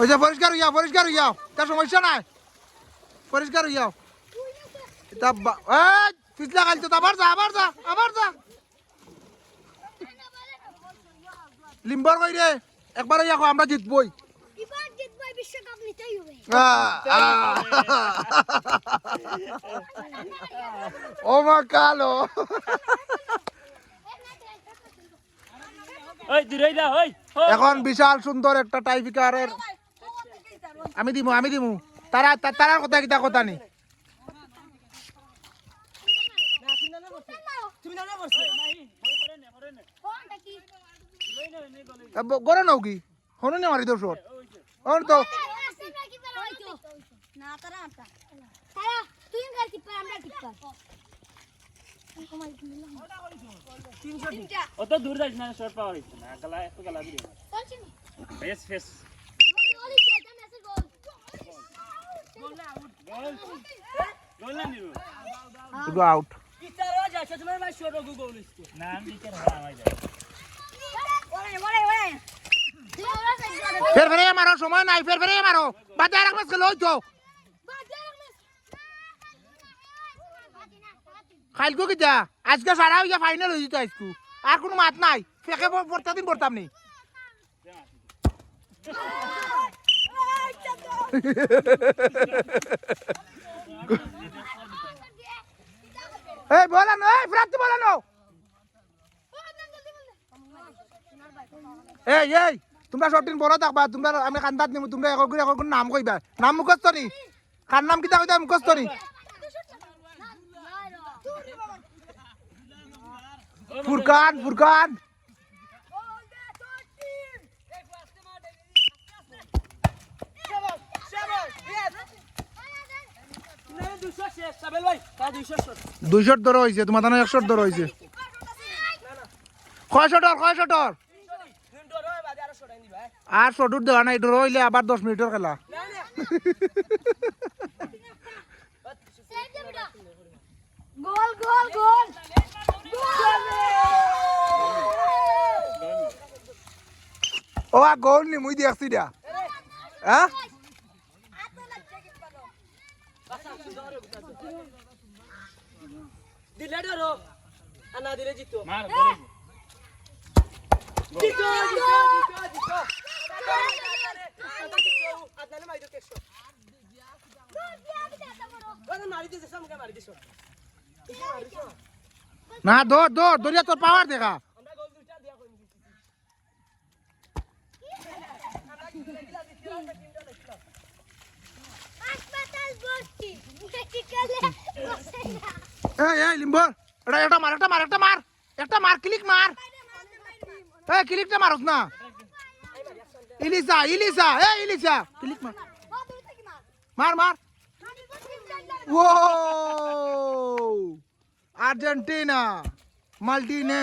ওই যে পরিষ্কার হইয়াও তার সমস্যা নাই পরিষ্কার হইয়াও এটা পিছলা খাইতো আবার যা লিম্বর কই রে একবার হইয়া আমরা জিতবই বিশ্বকাপ নিতেই হবে ও মা কালো এখন বিশাল সুন্দর একটা টাইপিকারের আমি দিমু তারার কথা কিতা কথা নেই গড়ে নাও কি হনো নে মারি দোষ ওর তো না তারা তুই গাল কিপার আমরা কিপার অত দূর যাইছ না শর্ট পাওয়ার হইছে না গলা একটু গলা দিও ফেস ফেস গোল না নিরু গো আউট কিতারও যাচ্ছে তোমার ভাই শর্ট গোল হইছে না আমি কেন হারাই যায় ফের মারো সময় নাই ফের মারো বাদে আর ম্যাচ খেলো তো খাইলকো কিতা আজকে সারা হইয়া ফাইনাল হই যেত আজকু আর কোনো মাত নাই ফেকে পড়তা দিন পড়তাম নি এই বলানো এই ফ্রাত বলানো এই তোমরা সবদিন বড় থাকবা তোমরা আমি কান্দাত নিমু তোমরা এক নাম কইবা নাম মুখস্থ নি কার নাম কিতা কইতা মুখস্থ নি ফুরকান দুইশোর ধরো হয়েছে তোমার তাহলে 100 ধরো হয়েছে কয়শো টর আর শটুর দেওয়া নাই ধরো হইলে আবার 10 মিনিটের খেলা গোল ও গোল নি মুই দেখছি দিয়া হ্যাঁ দিলে ধরো আনা দিলে জিতো মার গোল জিতো আদনানে মারি দিতে একশো মারি দিতে সামনে মারি দিছো না দরিয়া তোর পাওয়ার দেখা আমরা গোল দুইটা দিয়া কই দিছি হাসপাতাল ভর্তি মেডিকেলে বসে না এই লিম্বর একটা মার ক্লিক মার এই ক্লিকটা মারছ না ইলিসা ক্লিক মার ও আর্জেন্টিনা মাল্টিনে